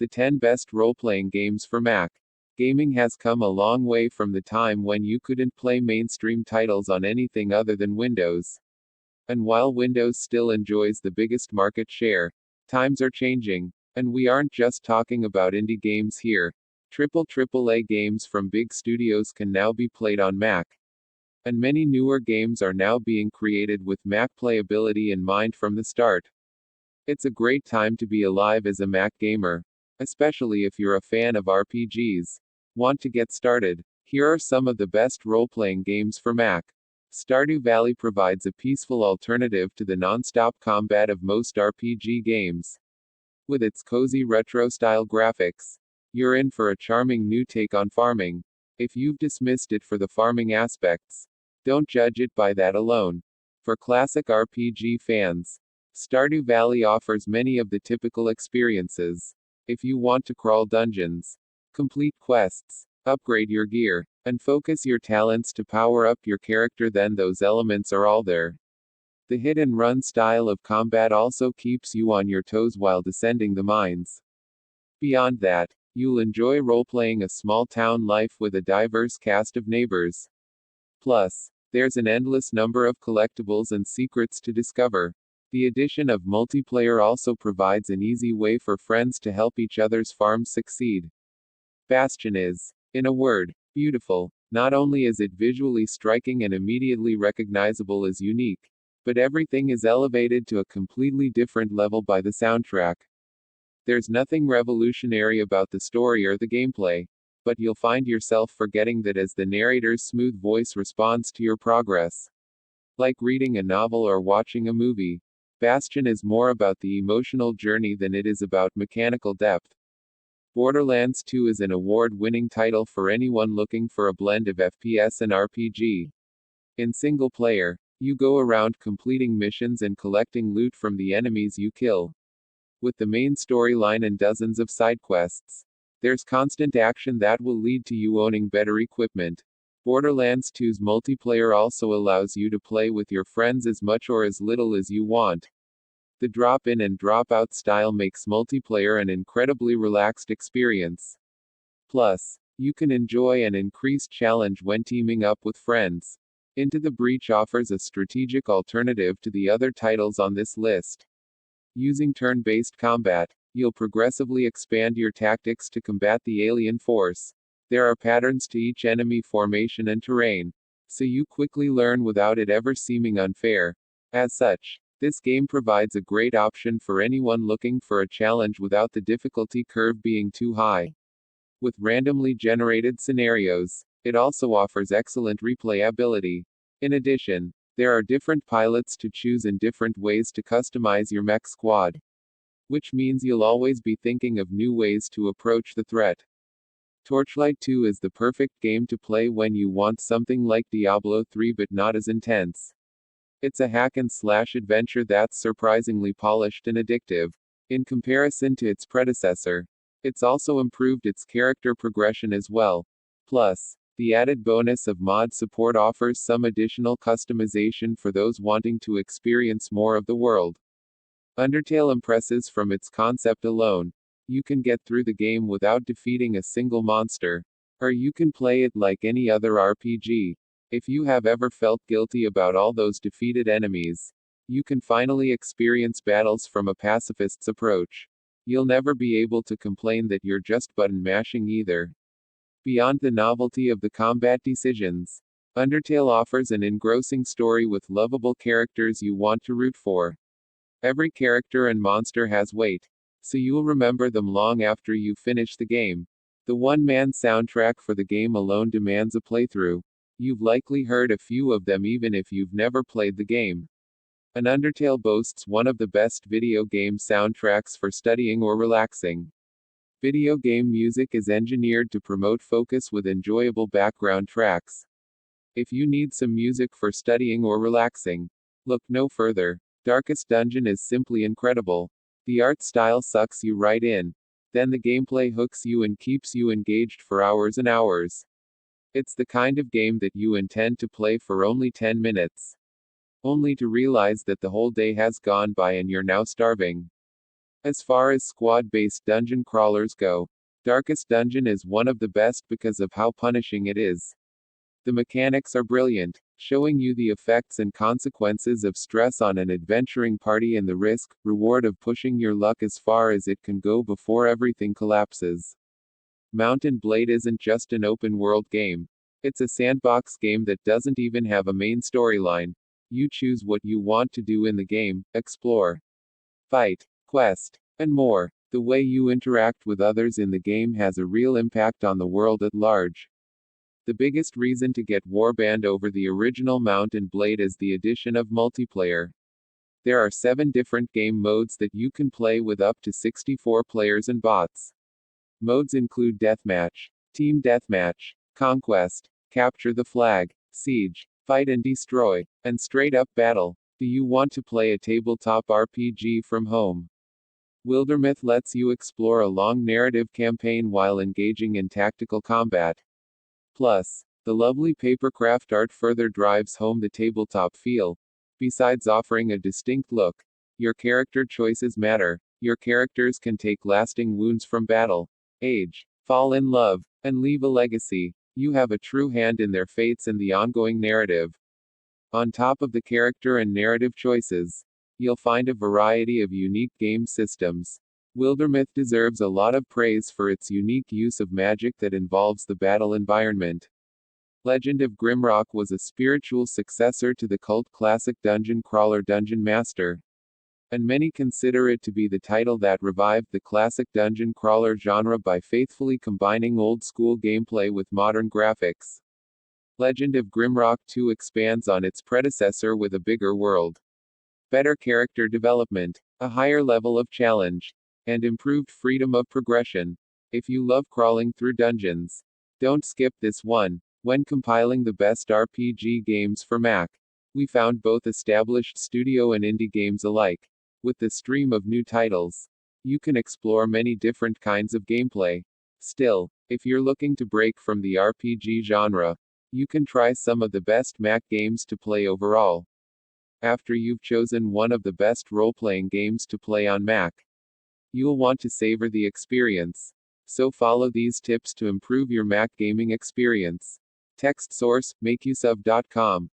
The 10 best role-playing games for Mac. Gaming has come a long way from the time when you couldn't play mainstream titles on anything other than Windows. And while Windows still enjoys the biggest market share, times are changing. And we aren't just talking about indie games here. AAA games from big studios can now be played on Mac. And many newer games are now being created with Mac playability in mind from the start. It's a great time to be alive as a Mac gamer, especially if you're a fan of RPGs. Want to get started? Here are some of the best role-playing games for Mac. Stardew Valley provides a peaceful alternative to the nonstop combat of most RPG games. With its cozy retro-style graphics, you're in for a charming new take on farming. If you've dismissed it for the farming aspects, don't judge it by that alone. For classic RPG fans, Stardew Valley offers many of the typical experiences. If you want to crawl dungeons, complete quests, upgrade your gear, and focus your talents to power up your character, then those elements are all there. The hit and run style of combat also keeps you on your toes while descending the mines. Beyond that, you'll enjoy role-playing a small town life with a diverse cast of neighbors. Plus, there's an endless number of collectibles and secrets to discover. The addition of multiplayer also provides an easy way for friends to help each other's farms succeed. Bastion is, in a word, beautiful. Not only is it visually striking and immediately recognizable as unique, but everything is elevated to a completely different level by the soundtrack. There's nothing revolutionary about the story or the gameplay, but you'll find yourself forgetting that as the narrator's smooth voice responds to your progress. Like reading a novel or watching a movie, Bastion is more about the emotional journey than it is about mechanical depth. Borderlands 2 is an award-winning title for anyone looking for a blend of FPS and RPG. In single player, you go around completing missions and collecting loot from the enemies you kill. With the main storyline and dozens of side quests, there's constant action that will lead to you owning better equipment. Borderlands 2's multiplayer also allows you to play with your friends as much or as little as you want. The drop-in and drop-out style makes multiplayer an incredibly relaxed experience. Plus, you can enjoy an increased challenge when teaming up with friends. Into the Breach offers a strategic alternative to the other titles on this list. Using turn-based combat, you'll progressively expand your tactics to combat the alien force. There are patterns to each enemy formation and terrain, so you quickly learn without it ever seeming unfair. As such, this game provides a great option for anyone looking for a challenge without the difficulty curve being too high. With randomly generated scenarios, it also offers excellent replayability. In addition, there are different pilots to choose and different ways to customize your mech squad, which means you'll always be thinking of new ways to approach the threat. Torchlight 2 is the perfect game to play when you want something like Diablo 3 but not as intense. It's a hack-and-slash adventure that's surprisingly polished and addictive. In comparison to its predecessor, it's also improved its character progression as well. Plus, the added bonus of mod support offers some additional customization for those wanting to experience more of the world. Undertale impresses from its concept alone. You can get through the game without defeating a single monster. Or you can play it like any other RPG. If you have ever felt guilty about all those defeated enemies, you can finally experience battles from a pacifist's approach. You'll never be able to complain that you're just button mashing either. Beyond the novelty of the combat decisions, Undertale offers an engrossing story with lovable characters you want to root for. Every character and monster has weight, so you'll remember them long after you finish the game. The one-man soundtrack for the game alone demands a playthrough. You've likely heard a few of them even if you've never played the game. And Undertale boasts one of the best video game soundtracks for studying or relaxing. Video game music is engineered to promote focus with enjoyable background tracks. If you need some music for studying or relaxing, look no further. Darkest Dungeon is simply incredible. The art style sucks you right in. Then the gameplay hooks you and keeps you engaged for hours and hours. It's the kind of game that you intend to play for only 10 minutes. Only to realize that the whole day has gone by and you're now starving. As far as squad-based dungeon crawlers go, Darkest Dungeon is one of the best because of how punishing it is. The mechanics are brilliant, showing you the effects and consequences of stress on an adventuring party and the reward of pushing your luck as far as it can go before everything collapses. Mount and Blade isn't just an open-world game. It's a sandbox game that doesn't even have a main storyline. You choose what you want to do in the game, explore, fight, quest, and more. The way you interact with others in the game has a real impact on the world at large. The biggest reason to get warband over the original Mount and Blade is the addition of multiplayer. There are 7 different game modes that you can play with up to 64 players and bots. Modes include Deathmatch, Team Deathmatch, Conquest, Capture the Flag, Siege, Fight and Destroy, and Straight Up Battle. Do you want to play a tabletop RPG from home? Wildermyth lets you explore a long narrative campaign while engaging in tactical combat. Plus, the lovely papercraft art further drives home the tabletop feel. Besides offering a distinct look, your character choices matter. Your characters can take lasting wounds from battle, age, fall in love, and leave a legacy. You have a true hand in their fates and the ongoing narrative. On top of the character and narrative choices, you'll find a variety of unique game systems. Wildermyth deserves a lot of praise for its unique use of magic that involves the battle environment. Legend of Grimrock was a spiritual successor to the cult classic dungeon crawler Dungeon Master, and many consider it to be the title that revived the classic dungeon crawler genre by faithfully combining old-school gameplay with modern graphics. Legend of Grimrock 2 expands on its predecessor with a bigger world, better character development, a higher level of challenge, and improved freedom of progression. If you love crawling through dungeons, don't skip this one. When compiling the best RPG games for Mac, we found both established studio and indie games alike. With the stream of new titles, you can explore many different kinds of gameplay. Still, if you're looking to break from the RPG genre, you can try some of the best Mac games to play overall. After you've chosen one of the best role-playing games to play on Mac, you'll want to savor the experience. So follow these tips to improve your Mac gaming experience. Text source, makeuseof.com.